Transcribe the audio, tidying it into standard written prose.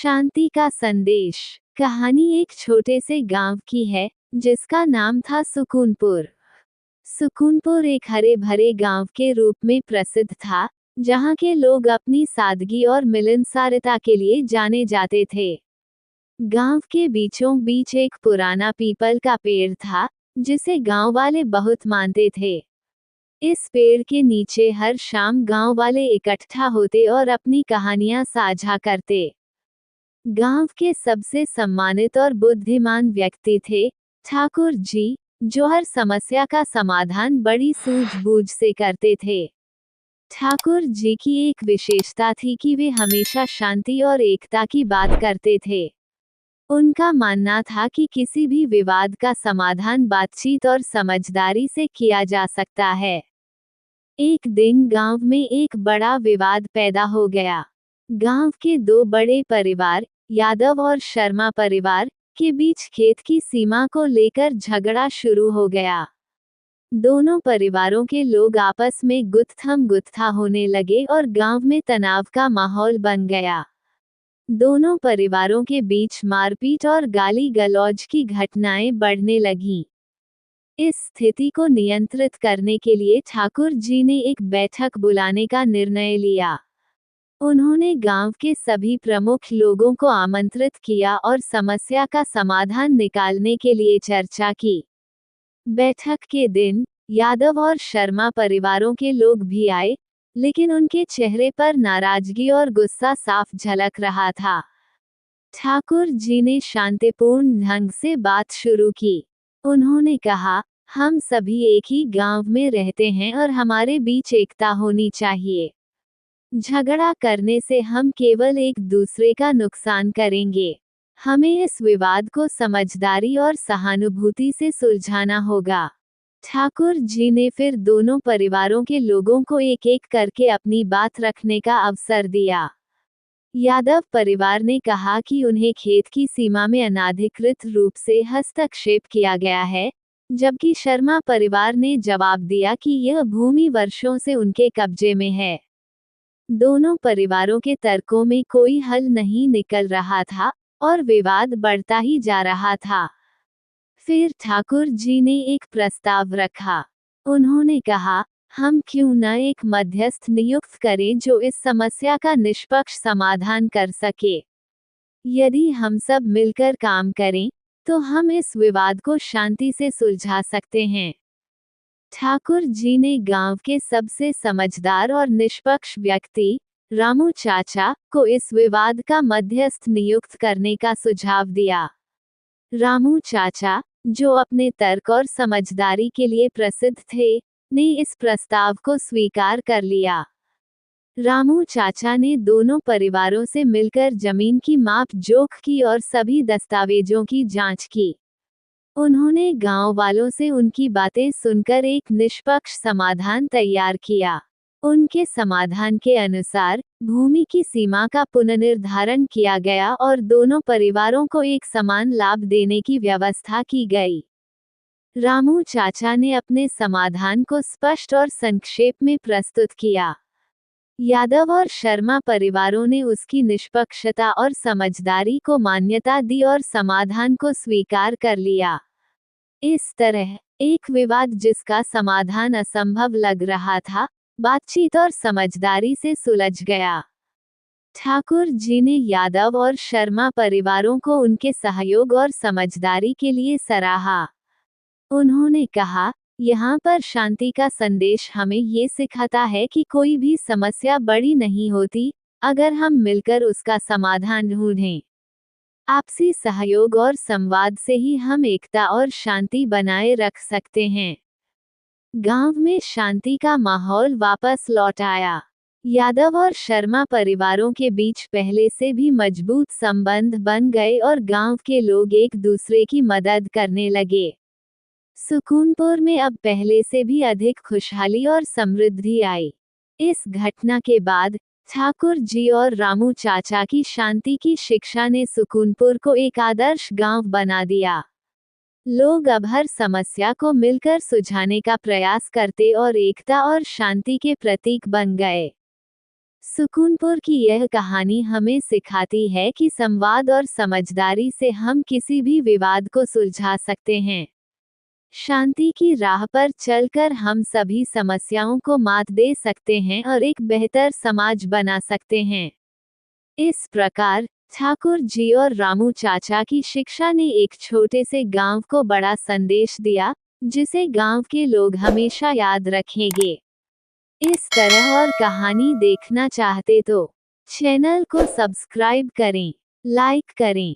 शांति का संदेश। कहानी एक छोटे से गांव की है जिसका नाम था सुकूनपुर। सुकूनपुर एक हरे भरे गांव के रूप में प्रसिद्ध था, जहां के लोग अपनी सादगी और मिलनसारता के लिए जाने जाते थे। गांव के बीचों बीच एक पुराना पीपल का पेड़ था, जिसे गांव वाले बहुत मानते थे। इस पेड़ के नीचे हर शाम गांव वाले इकट्ठा होते और अपनी कहानियां साझा करते। गांव के सबसे सम्मानित और बुद्धिमान व्यक्ति थे ठाकुर जी, जो हर समस्या का समाधान बड़ी सूझबूझ से करते थे। ठाकुर जी की एक विशेषता थी कि वे हमेशा शांति और एकता की बात करते थे। उनका मानना था कि किसी भी विवाद का समाधान बातचीत और समझदारी से किया जा सकता है। एक दिन गांव में एक बड़ा विवाद पैदा हो गया। गांव के दो बड़े परिवार, यादव और शर्मा परिवार, के बीच खेत की सीमा को लेकर झगड़ा शुरू हो गया। दोनों परिवारों के लोग आपस में गुत्थम गुत्था होने लगे और गांव में तनाव का माहौल बन गया। दोनों परिवारों के बीच मारपीट और गाली गलौज की घटनाएं बढ़ने लगीं। इस स्थिति को नियंत्रित करने के लिए ठाकुर जी ने एक बैठक बुलाने का निर्णय लिया। उन्होंने गांव के सभी प्रमुख लोगों को आमंत्रित किया और समस्या का समाधान निकालने के लिए चर्चा की। बैठक के दिन यादव और शर्मा परिवारों के लोग भी आए, लेकिन उनके चेहरे पर नाराजगी और गुस्सा साफ झलक रहा था। ठाकुर जी ने शांतिपूर्ण ढंग से बात शुरू की। उन्होंने कहा, हम सभी एक ही गांव में रहते हैं और हमारे बीच एकता होनी चाहिए। झगड़ा करने से हम केवल एक दूसरे का नुकसान करेंगे। हमें इस विवाद को समझदारी और सहानुभूति से सुलझाना होगा। ठाकुर जी ने फिर दोनों परिवारों के लोगों को एक एक करके अपनी बात रखने का अवसर दिया। यादव परिवार ने कहा कि उन्हें खेत की सीमा में अनाधिकृत रूप से हस्तक्षेप किया गया है, जबकि शर्मा परिवार ने जवाब दिया कि यह भूमि वर्षों से उनके कब्जे में है। दोनों परिवारों के तर्कों में कोई हल नहीं निकल रहा था और विवाद बढ़ता ही जा रहा था। फिर ठाकुर जी ने एक प्रस्ताव रखा। उन्होंने कहा, हम क्यों न एक मध्यस्थ नियुक्त करें जो इस समस्या का निष्पक्ष समाधान कर सके। यदि हम सब मिलकर काम करें, तो हम इस विवाद को शांति से सुलझा सकते हैं। ठाकुर जी ने गांव के सबसे समझदार और निष्पक्ष व्यक्ति, रामू चाचा, को इस विवाद का मध्यस्थ नियुक्त करने का सुझाव दिया। रामू चाचा, जो अपने तर्क और समझदारी के लिए प्रसिद्ध थे, ने इस प्रस्ताव को स्वीकार कर लिया। रामू चाचा ने दोनों परिवारों से मिलकर जमीन की माप जोख की और सभी दस्तावेजों की जांच की। उन्होंने गांव वालों से उनकी बातें सुनकर एक निष्पक्ष समाधान तैयार किया। उनके समाधान के अनुसार भूमि की सीमा का पुनर्निर्धारण किया गया और दोनों परिवारों को एक समान लाभ देने की व्यवस्था की गई। रामू चाचा ने अपने समाधान को स्पष्ट और संक्षेप में प्रस्तुत किया। यादव और शर्मा परिवारों ने उसकी निष्पक्षता और समझदारी को मान्यता दी और समाधान को स्वीकार कर लिया। इस तरह एक विवाद जिसका समाधान असंभव लग रहा था, बातचीत और समझदारी से सुलझ गया। ठाकुर जी ने यादव और शर्मा परिवारों को उनके सहयोग और समझदारी के लिए सराहा। उन्होंने कहा, यहाँ पर शांति का संदेश हमें ये सिखाता है कि कोई भी समस्या बड़ी नहीं होती, अगर हम मिलकर उसका समाधान ढूंढें। आपसी सहयोग और संवाद से ही हम एकता और शांति बनाए रख सकते हैं। गांव में शांति का माहौल वापस लौट आया। यादव और शर्मा परिवारों के बीच पहले से भी मजबूत संबंध बन गए और गांव के लोग एक दूसरे की मदद करने लगे। सुकूनपुर में अब पहले से भी अधिक खुशहाली और समृद्धि आई। इस घटना के बाद ठाकुर जी और रामू चाचा की शांति की शिक्षा ने सुकूनपुर को एक आदर्श गांव बना दिया। लोग अब हर समस्या को मिलकर सुलझाने का प्रयास करते और एकता और शांति के प्रतीक बन गए। सुकूनपुर की यह कहानी हमें सिखाती है कि संवाद और समझदारी से हम किसी भी विवाद को सुलझा सकते हैं। शांति की राह पर चलकर हम सभी समस्याओं को मात दे सकते हैं और एक बेहतर समाज बना सकते हैं। इस प्रकार ठाकुर जी और रामू चाचा की शिक्षा ने एक छोटे से गांव को बड़ा संदेश दिया, जिसे गांव के लोग हमेशा याद रखेंगे। इस तरह और कहानी देखना चाहते तो चैनल को सब्सक्राइब करें, लाइक करें